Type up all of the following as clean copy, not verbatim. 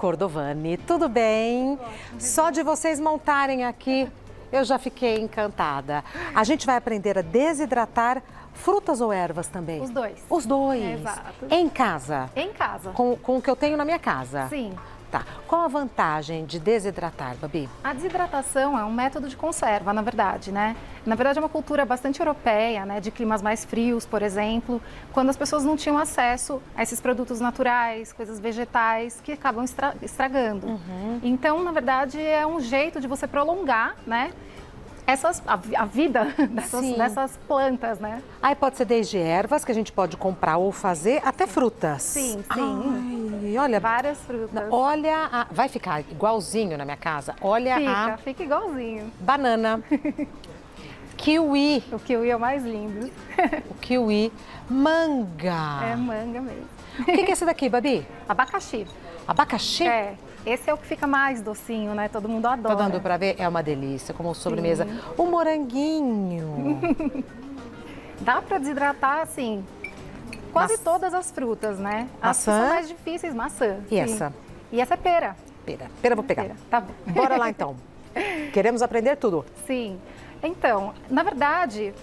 Cordovani, tudo bem? Só de vocês montarem aqui, eu já fiquei encantada. A gente vai aprender a desidratar frutas ou ervas também? Os dois. Os dois? Exato. Em casa? Em casa. Com o que eu tenho na minha casa? Sim. Tá. Qual a vantagem de desidratar, Babi? A desidratação é um método de conserva, na verdade, né? Na verdade, é uma cultura bastante europeia, né? De climas mais frios, por exemplo, quando as pessoas não tinham acesso a esses produtos naturais, coisas vegetais que acabam estragando. Então, na verdade, é um jeito de você prolongar, né? A vida dessas plantas, né? Aí pode ser desde ervas, que a gente pode comprar ou fazer, até frutas. Sim. Ai, olha, Várias frutas. olha, vai ficar igualzinho na minha casa. Olha Fica igualzinho. banana, kiwi, O kiwi é o mais lindo. o kiwi, manga. É manga mesmo. O que é esse daqui, Babi? Abacaxi. Abacaxi? É. Esse é o que fica mais docinho, né? Todo mundo adora. Tá dando pra ver? É uma delícia, como sobremesa. O moranguinho. Dá para desidratar, assim, quase todas as frutas, né? As que Maçã? são mais difíceis, maçã. E sim. essa? E essa é pera. Pera, vou pegar. Pera, tá bom. Bora lá então. Queremos aprender tudo. Sim. Então, na verdade,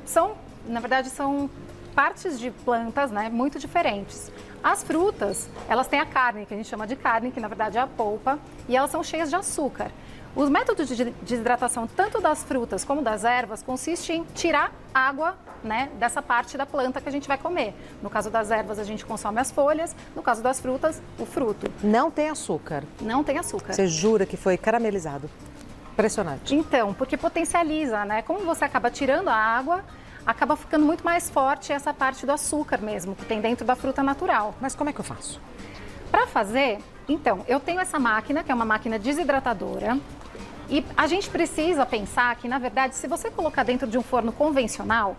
são partes de plantas, né, muito diferentes. As frutas, elas têm a carne, que a gente chama de carne, que na verdade é a polpa, e elas são cheias de açúcar. Os métodos de desidratação, tanto das frutas como das ervas, consiste em tirar água, né, dessa parte da planta que a gente vai comer. No caso das ervas, a gente consome as folhas, no caso das frutas, o fruto. Não tem açúcar. Não tem açúcar. Você jura que foi caramelizado? Impressionante. Então, porque potencializa, né? Como você acaba tirando a água, acaba ficando muito mais forte essa parte do açúcar mesmo, que tem dentro da fruta natural. Mas como é que eu faço? Para fazer, então, eu tenho essa máquina, que é uma máquina desidratadora, e a gente precisa pensar que, na verdade, se você colocar dentro de um forno convencional,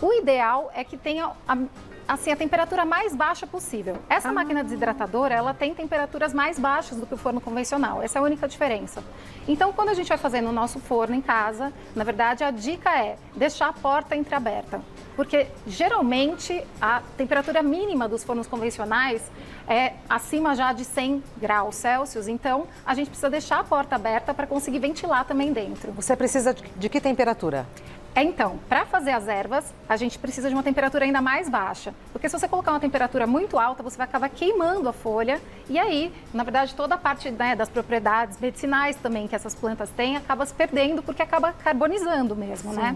o ideal é que tenha a temperatura mais baixa possível. Essa máquina desidratadora, ela tem temperaturas mais baixas do que o forno convencional. Essa é a única diferença. Então, quando a gente vai fazer no nosso forno em casa, na verdade, a dica é deixar a porta entreaberta. Porque, geralmente, a temperatura mínima dos fornos convencionais é acima já de 100 graus Celsius. Então, a gente precisa deixar a porta aberta para conseguir ventilar também dentro. Você precisa de que temperatura? Então, para fazer as ervas, a gente precisa de uma temperatura ainda mais baixa. Porque se você colocar uma temperatura muito alta, você vai acabar queimando a folha. E aí, na verdade, toda a parte, né, das propriedades medicinais também que essas plantas têm, acaba se perdendo porque acaba carbonizando mesmo, né?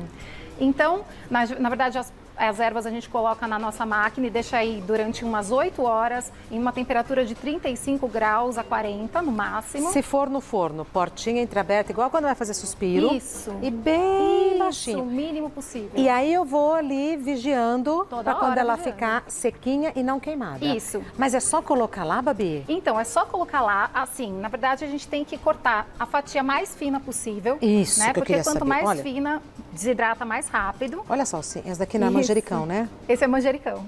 Então, na verdade, as ervas a gente coloca na nossa máquina e deixa aí durante umas 8 horas em uma temperatura de 35 graus a 40 no máximo. Se for no forno, portinha entreaberta, igual quando vai fazer suspiro. Isso. E bem Isso, baixinho. o mínimo possível. E aí eu vou ali vigiando Toda para quando hora ela vigiando. ficar sequinha e não queimada. Isso. Mas é só colocar lá, Babi? Então, é só colocar lá, assim, na verdade a gente tem que cortar a fatia mais fina possível. Isso né? que eu Porque queria quanto saber. mais Olha. fina, desidrata mais rápido. Olha só, sim, essa daqui não é Isso. manjericão, né? Esse é manjericão.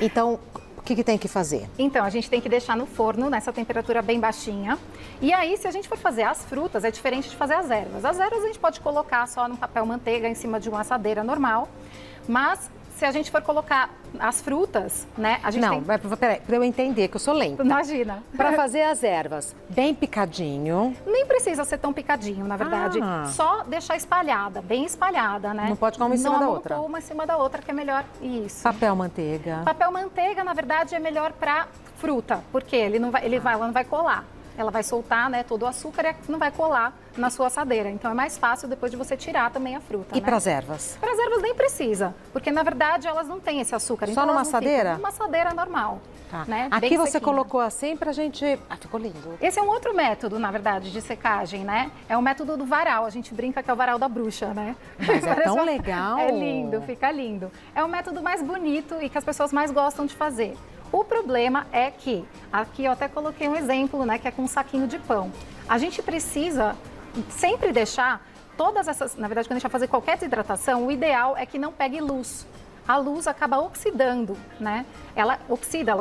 Então, o que tem que fazer? Então, a gente tem que deixar no forno, nessa temperatura bem baixinha. E aí, se a gente for fazer as frutas, é diferente de fazer as ervas. As ervas a gente pode colocar só no papel manteiga em cima de uma assadeira normal. Mas, se a gente for colocar as frutas, né, a gente Não, tem... mas peraí, para eu entender que eu sou lenta. Imagina. Para fazer as ervas bem picadinho, Nem precisa ser tão picadinho, na verdade. Ah. Só deixar espalhada, bem espalhada, né? Não pode pôr uma em cima da outra. Não, uma em cima da outra, que é melhor. Isso. papel manteiga. Papel manteiga, na verdade, é melhor para fruta, porque ela não vai colar. Ela vai soltar, né, todo o açúcar e não vai colar na sua assadeira. Então é mais fácil depois de você tirar também a fruta. E né? para as ervas? Para as ervas nem precisa, porque na verdade elas não têm esse açúcar. Só então numa elas não assadeira? ficam. Numa assadeira normal. Tá. Né? Aqui Bem você sequinha. colocou assim pra gente... Ah, ficou lindo. Esse é um outro método, na verdade, de secagem, né? É o método do varal. A gente brinca que é o varal da bruxa, né? Mas é Parece tão legal. É lindo, fica lindo. É o método mais bonito e que as pessoas mais gostam de fazer. O problema é que, aqui eu até coloquei um exemplo, né, que é com um saquinho de pão. A gente precisa sempre deixar todas essas, na verdade, quando a gente vai fazer qualquer desidratação, o ideal é que não pegue luz. a luz acaba oxidando, né? Ela oxida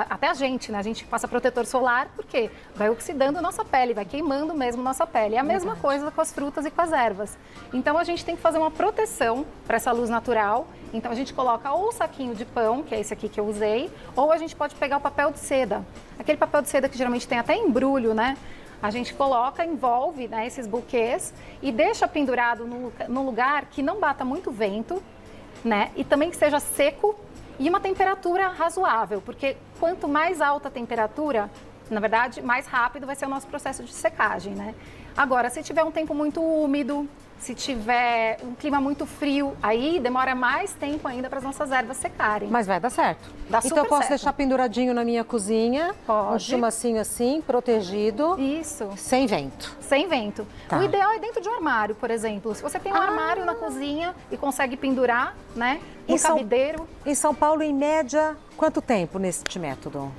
até a gente, né? A gente passa protetor solar porque vai oxidando a nossa pele, vai queimando mesmo a nossa pele. É a mesma coisa com as frutas e com as ervas. Então a gente tem que fazer uma proteção para essa luz natural. Então a gente coloca ou o saquinho de pão, que é esse aqui que eu usei, ou a gente pode pegar o papel de seda. Aquele papel de seda que geralmente tem até embrulho, né? A gente coloca, envolve, né, esses buquês e deixa pendurado num lugar que não bata muito vento, né? E também que seja seco e uma temperatura razoável, porque quanto mais alta a temperatura, na verdade, mais rápido vai ser o nosso processo de secagem, né? Agora, se tiver um tempo muito úmido, se tiver um clima muito frio, aí demora mais tempo ainda para as nossas ervas secarem. Mas vai dar certo. Dá super então eu posso certo. deixar penduradinho na minha cozinha, Pode. um chumacinho assim, protegido, Isso. sem vento. Sem vento. Tá. O ideal é dentro de um armário, por exemplo. Se você tem um armário na cozinha e consegue pendurar, né? No cabideiro, Em São Paulo, em média, quanto tempo neste método?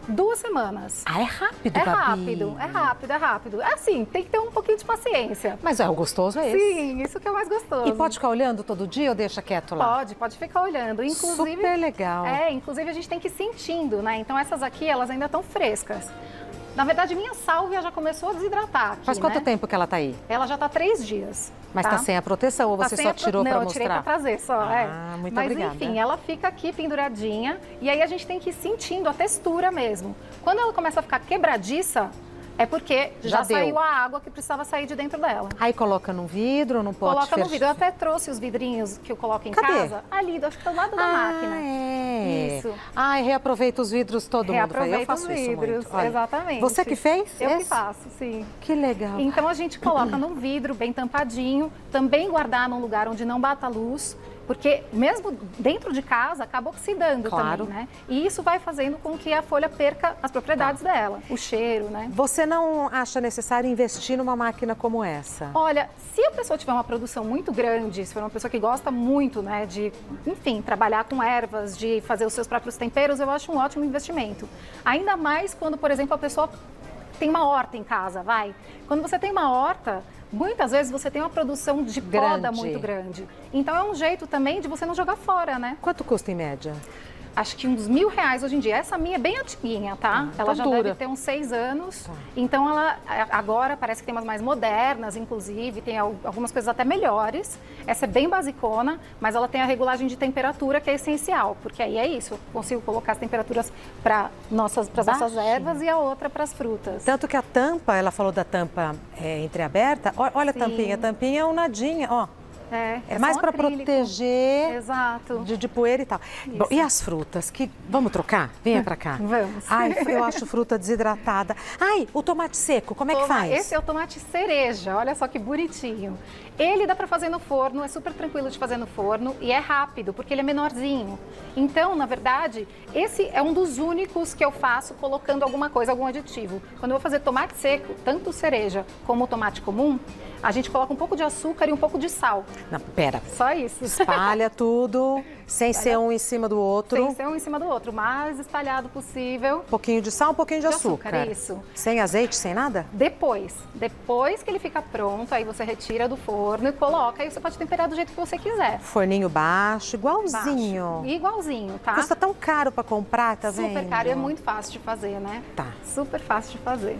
2 semanas. Ah, é rápido, É Gabi. rápido, é rápido, é rápido. É assim, tem que ter um pouquinho de paciência. Mas o gostoso é esse. Sim, isso que é mais gostoso. E pode ficar olhando todo dia ou deixa quieto lá? Pode ficar olhando. Inclusive, Super legal. Inclusive a gente tem que ir sentindo, né? Então essas aqui, elas ainda estão frescas. Na verdade, minha sálvia já começou a desidratar aqui, Faz quanto né? tempo que ela tá aí? Ela já tá 3 dias. Mas tá sem a proteção ou você sem só a tirou Não, pra eu tirei mostrar? pra trazer só, Muito Mas obrigada. enfim, ela fica aqui penduradinha e aí a gente tem que ir sentindo a textura mesmo. Quando ela começa a ficar quebradiça, é porque Já já deu. saiu a água que precisava sair de dentro dela. Aí coloca num vidro, num pote Coloca no fech- vidro. Eu até trouxe os vidrinhos que eu coloco em Cadê? casa. Ali, acho que do lado da máquina. É. Isso. Ai, reaproveita os vidros todo mundo. Eu Reaproveita faço os isso vidros, muito. Olha, exatamente. Você que fez? Eu que esse? faço, sim. Que legal. Então a gente coloca num vidro bem tampadinho, também guardar num lugar onde não bata luz, porque mesmo dentro de casa acaba oxidando Claro. também, né? E isso vai fazendo com que a folha perca as propriedades dela, o cheiro, né? Você não acha necessário investir numa máquina como essa? Olha, se a pessoa tiver uma produção muito grande, se for uma pessoa que gosta muito, né, de, enfim, trabalhar com ervas, de fazer os seus próprios temperos, eu acho um ótimo investimento. Ainda mais quando, por exemplo, a pessoa tem uma horta em casa, vai. Quando você tem uma horta, muitas vezes você tem uma produção de poda Grande. muito grande. Então é um jeito também de você não jogar fora, né? Quanto custa em média? Acho que uns R$1.000 hoje em dia. Essa minha é bem antiguinha, tá? então Ela já dura. deve ter uns 6 anos. Então ela agora parece que tem umas mais modernas, inclusive, tem algumas coisas até melhores. Essa é bem basicona, mas ela tem a regulagem de temperatura que é essencial, porque aí é isso, eu consigo colocar as temperaturas para nossas Baixinho. ervas e a outra para as frutas. Tanto que a tampa, ela falou da tampa entreaberta. Olha a Sim. tampinha. A tampinha é um nadinha, ó. É mais só um para acrílico. proteger Exato. de poeira e tal. Bom, e as frutas? Vamos trocar? Venha para cá. Vamos. Ai, eu acho fruta desidratada. Ai, o tomate seco, como é que faz? Esse é o tomate cereja, olha só que bonitinho. Ele dá para fazer no forno, é super tranquilo de fazer no forno e é rápido, porque ele é menorzinho. Então, na verdade, esse é um dos únicos que eu faço colocando alguma coisa, algum aditivo. Quando eu vou fazer tomate seco, tanto o cereja como o tomate comum, a gente coloca um pouco de açúcar e um pouco de sal. Não, pera. Só isso. Espalha tudo, sem ser um em cima do outro. Sem ser um em cima do outro, o mais espalhado possível. Um pouquinho de sal, um pouquinho de açúcar. Isso. Sem azeite, sem nada? Depois que ele fica pronto, aí você retira do forno e coloca. Aí você pode temperar do jeito que você quiser. Forninho baixo, igualzinho. Baixo. Igualzinho, tá? Custa tão caro para comprar, tá vendo? Super caro e é muito fácil de fazer, né? Tá. Super fácil de fazer.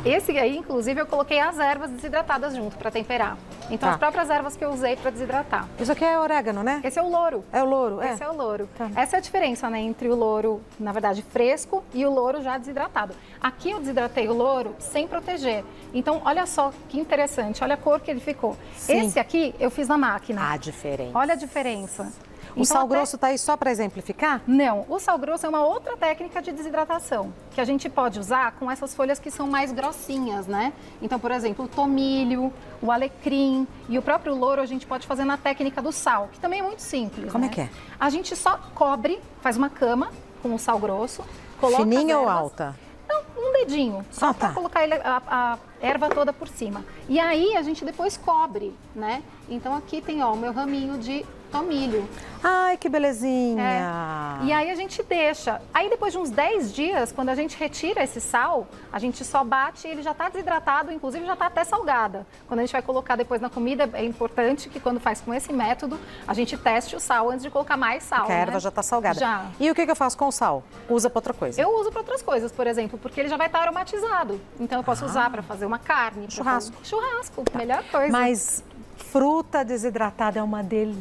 Esse aí, inclusive, eu coloquei as ervas desidratadas junto para temperar. Então, Tá. as próprias ervas que eu usei para desidratar. Isso aqui é orégano, né? Esse é o louro. É o louro, é? Esse é o louro. Tá. Essa é a diferença, né, entre o louro, na verdade, fresco e o louro já desidratado. Aqui eu desidratei o louro sem proteger. Então, olha só que interessante, olha a cor que ele ficou. Sim. Esse aqui eu fiz na máquina. A diferença. Olha a diferença. O Então, sal até- grosso tá aí só para exemplificar? Não, o sal grosso é uma outra técnica de desidratação que a gente pode usar com essas folhas que são mais grossinhas, né? Então, por exemplo, o tomilho, o alecrim e o próprio louro a gente pode fazer na técnica do sal, que também é muito simples. Como né? é que é? A gente só cobre, faz uma cama com o sal grosso, coloca Fininha as ou ervas. alta? Não, um dedinho, só Ah, para tá. colocar a erva toda por cima. E aí a gente depois cobre, né? Então aqui tem ó, o meu raminho de tomilho. Ai, que belezinha! E aí a gente deixa. Aí depois de uns 10 dias, quando a gente retira esse sal, a gente só bate e ele já está desidratado, inclusive já está até salgada. Quando a gente vai colocar depois na comida, é importante que quando faz com esse método, a gente teste o sal antes de colocar mais sal. Porque a erva já está salgada. Já. E o que eu faço com o sal? Usa para outra coisa? Eu uso para outras coisas, por exemplo, porque ele já vai estar aromatizado. Então eu posso usar para fazer uma carne. Churrasco. Churrasco, melhor coisa. Mas fruta desidratada é uma delícia.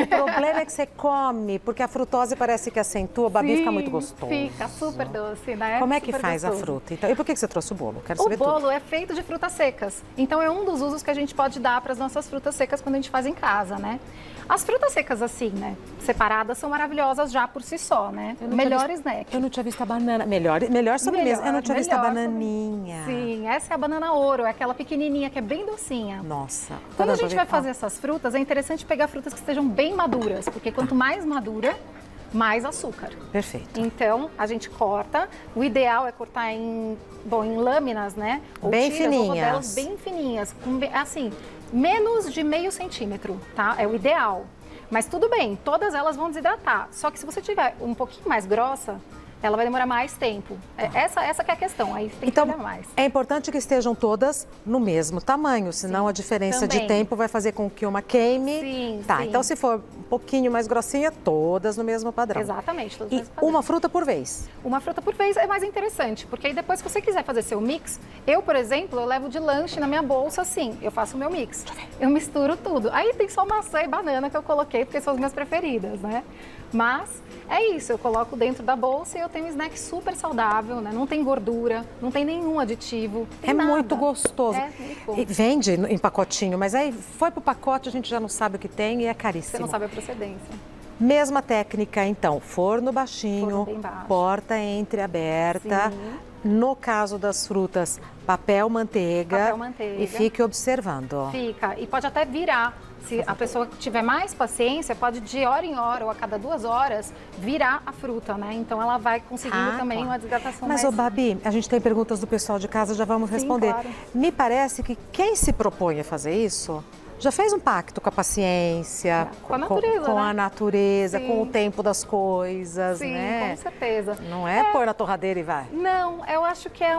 O problema é que você come, porque a frutose parece que acentua, o babi fica muito gostoso. Fica super doce, né? Como é que Super faz gostoso. a fruta? Então, e por que você trouxe o bolo? Quero O saber bolo tudo. é feito de frutas secas. Então é um dos usos que a gente pode dar para as nossas frutas secas quando a gente faz em casa, né? As frutas secas assim, né, separadas, são maravilhosas já por si só, né? Melhor snack. Eu não tinha visto a banana. Melhor sobremesa. Eu não tinha visto a bananinha. Sim, essa é a banana ouro, é aquela pequenininha que é bem docinha. Nossa. Quando a gente vai fazer essas frutas, é interessante pegar frutas que estejam bem maduras, porque quanto mais madura, mais açúcar. Perfeito. Então, a gente corta. O ideal é cortar em lâminas, né? Ou Bem tiras, ou fininhas. rodelas bem fininhas. Assim, menos de meio centímetro, tá? É o ideal. Mas tudo bem, todas elas vão desidratar. Só que se você tiver um pouquinho mais grossa, ela vai demorar mais tempo. Essa que é a questão, aí tem que Então, olhar mais. é importante que estejam todas no mesmo tamanho, senão a diferença de também. tempo vai fazer com que uma queime. Sim, Tá, sim. então se for um pouquinho mais grossinha, todas no mesmo padrão. Exatamente, todas E as padrões. uma fruta por vez. Uma fruta por vez é mais interessante, porque aí depois, se você quiser fazer seu mix, eu, por exemplo, eu levo de lanche na minha bolsa assim, eu faço o meu mix. Eu misturo tudo. Aí tem só maçã e banana que eu coloquei, porque são as minhas preferidas, né? Mas é isso, eu coloco dentro da bolsa e eu tenho um snack super saudável, né? Não tem gordura, não tem nenhum aditivo. Tem É nada. muito gostoso. É muito bom. E vende em pacotinho, mas aí foi pro pacote, a gente já não sabe o que tem e é caríssimo. Você não sabe a procedência. Mesma técnica, então, forno baixinho, Forno bem baixo. porta entreaberta. Sim. No caso das frutas, papel manteiga. Papel manteiga. E fique observando. Fica, e pode até virar. Se a pessoa tiver mais paciência, pode de hora em hora ou a cada 2 horas virar a fruta, né? Então ela vai conseguindo também claro. uma desidratação Mas, mais... ô Babi, a gente tem perguntas do pessoal de casa, já vamos Sim, responder. claro. Me parece que quem se propõe a fazer isso já fez um pacto com a paciência, Com a natureza, com né? a natureza, Sim. com o tempo das coisas, Sim, né? com certeza. Não é pôr na torradeira e vai. Não, eu acho que é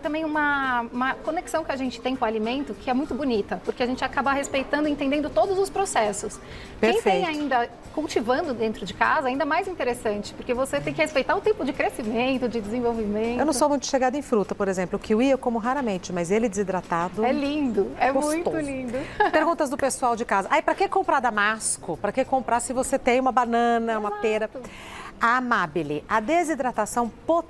também uma conexão que a gente tem com o alimento que é muito bonita, porque a gente acaba respeitando e entendendo todos os processos. Quem tem Perfeito. ainda cultivando dentro de casa, ainda mais interessante, porque você tem que respeitar o tempo de crescimento, de desenvolvimento. Eu não sou muito chegada em fruta, por exemplo. O kiwi eu como raramente, mas ele desidratado... É lindo, é Gostoso. muito lindo. Perguntas do pessoal de casa. Ai, para que comprar damasco? Para que comprar se você tem uma banana, uma pera? A Amabile, a desidratação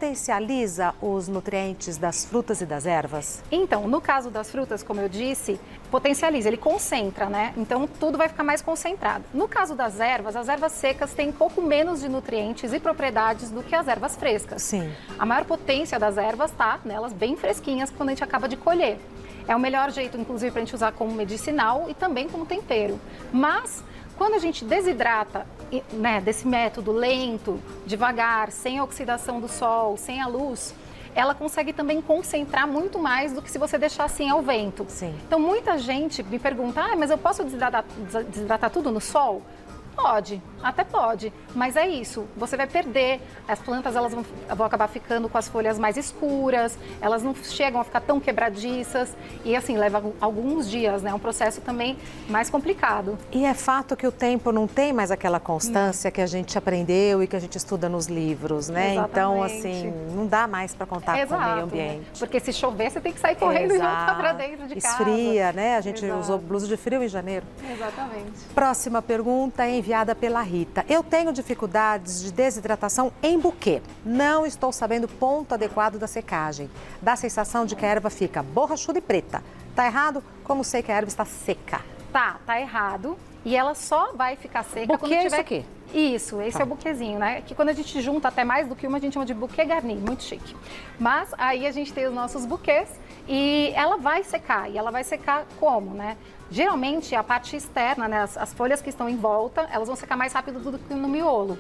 potencializa os nutrientes das frutas e das ervas? Então, no caso das frutas, como eu disse, potencializa, ele concentra, né? Então, tudo vai ficar mais concentrado. No caso das ervas, as ervas secas têm um pouco menos de nutrientes e propriedades do que as ervas frescas. Sim. A maior potência das ervas está nelas bem fresquinhas quando a gente acaba de colher. É o melhor jeito, inclusive, para a gente usar como medicinal e também como tempero. Mas, quando a gente desidrata, né, desse método lento, devagar, sem a oxidação do sol, sem a luz, ela consegue também concentrar muito mais do que se você deixar assim ao vento. Sim. Então, muita gente me pergunta, mas eu posso desidratar tudo no sol? Pode, até pode, mas é isso, você vai perder, as plantas elas vão acabar ficando com as folhas mais escuras, elas não chegam a ficar tão quebradiças e assim, leva alguns dias, né, é um processo também mais complicado. E é fato que o tempo não tem mais aquela constância que a gente aprendeu e que a gente estuda nos livros, né? Então, Exatamente. assim, não dá mais para contar com o meio ambiente. Né? Porque se chover, você tem que sair correndo e voltar para dentro de casa. Esfria, né? A gente Exato. usou blusa de frio em janeiro. Exatamente. Próxima pergunta é enviada pela Rita. Eu tenho dificuldades de desidratação em buquê. Não estou sabendo o ponto adequado da secagem. Dá a sensação de que a erva fica borrachuda e preta. Tá errado? Como sei que a erva está seca? Tá errado. E ela só vai ficar seca Buquê quando é tiver... isso aqui? Isso, esse é o buquezinho, né? Que quando a gente junta até mais do que uma, a gente chama de buquê garni, muito chique. Mas aí a gente tem os nossos buquês e ela vai secar. E ela vai secar como, né? Geralmente a parte externa, né? As folhas que estão em volta, elas vão secar mais rápido do que no miolo,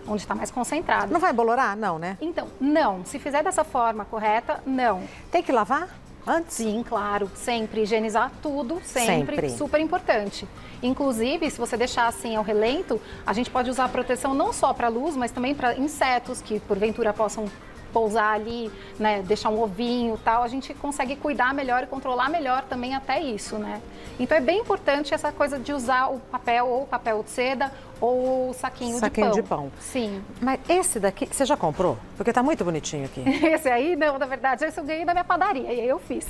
onde está mais concentrado. Não vai embolorar? Não, né? Então, não. Se fizer dessa forma correta, não. Tem que lavar? antes? Sim, claro, sempre. Higienizar tudo, sempre. Super importante. Inclusive, se você deixar assim ao relento, a gente pode usar a proteção não só para luz, mas também para insetos que porventura possam pousar ali, né, deixar um ovinho e tal, a gente consegue cuidar melhor e controlar melhor também até isso, né? Então é bem importante essa coisa de usar o papel ou papel de seda ou o saquinho de pão. Sim. Mas esse daqui, você já comprou? Porque tá muito bonitinho aqui. Esse aí, não, na verdade, esse eu ganhei da minha padaria e aí eu fiz.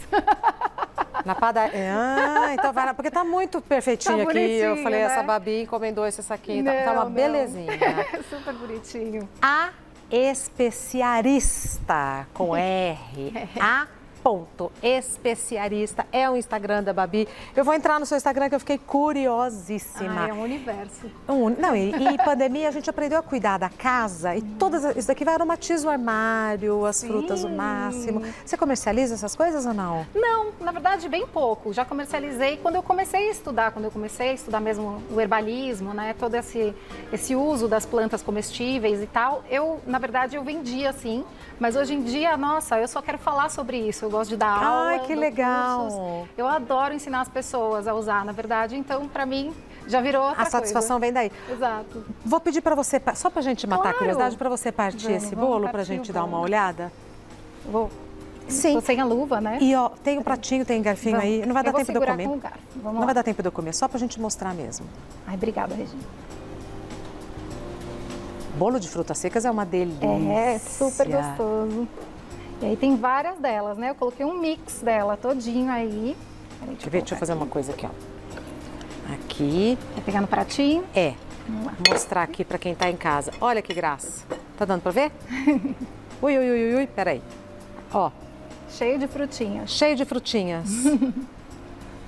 Na padaria. Ah, então vai lá, porque tá muito perfeitinho Tá aqui. Eu falei, né? essa Babi encomendou esse saquinho, Não, tá uma não. belezinha. Super bonitinho. A Especiarista, com R. A ponto especiarista é o Instagram da Babi. Eu vou entrar no seu Instagram que eu fiquei curiosíssima. É um universo. Não, e pandemia a gente aprendeu a cuidar da casa e todas isso daqui vai aromatiza o armário, as frutas o máximo. Você comercializa essas coisas ou não? Não, na verdade, bem pouco. Já comercializei quando eu comecei a estudar, mesmo o herbalismo, né? Todo esse uso das plantas comestíveis e tal. Na verdade, eu vendia assim, mas hoje em dia, nossa, eu só quero falar sobre isso. Eu gosto de dar aula. Ai, que legal. Cursos. Eu adoro ensinar as pessoas a usar, na verdade. Então, para mim, já virou outra A satisfação vem daí. Exato. Vou pedir para você, só para a gente matar a Claro. curiosidade, para você partir esse bolo, para a gente dar uma olhada. Vou. Sim. Tô sem a luva, né? E ó, tem um pratinho, tem um garfinho aí. Não vai dar tempo de eu comer. Com o garfo. Vamos Não lá. vai dar tempo de eu comer, só para a gente mostrar mesmo. Ai, obrigada, Regina. Bolo de frutas secas é uma delícia. É, super gostoso. E aí tem várias delas, né? Eu coloquei um mix dela todinho aí. Deixa eu fazer uma coisa aqui, ó. Aqui. Quer pegar no pratinho? É. Vou mostrar aqui para quem tá em casa. Olha que graça. Tá dando para ver? Ui, peraí. Ó. Cheio de frutinhas. Cheio de frutinhas.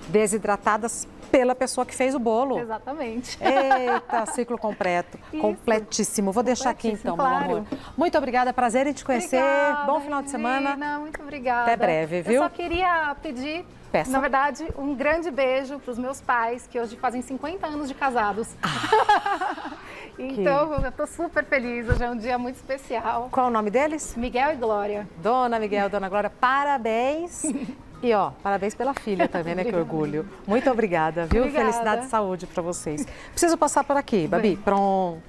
Desidratadas pela pessoa que fez o bolo. Exatamente. Eita, ciclo completo. Isso. Completíssimo. Vou deixar aqui então, Claro. meu amor. Muito obrigada, prazer em te conhecer. Obrigada, Bom final de semana. Regina, muito obrigada. Até breve, viu? Eu só queria pedir, Peça. na verdade, um grande beijo para os meus pais, que hoje fazem 50 anos de casados. Então, eu tô super feliz. Hoje é um dia muito especial. Qual o nome deles? Miguel e Glória. Dona Miguel, Dona Glória, parabéns. E ó, parabéns pela filha também, né? Que orgulho. Muito obrigada, viu? Obrigada. Felicidade e saúde para vocês. Preciso passar por aqui, Babi. Pronto.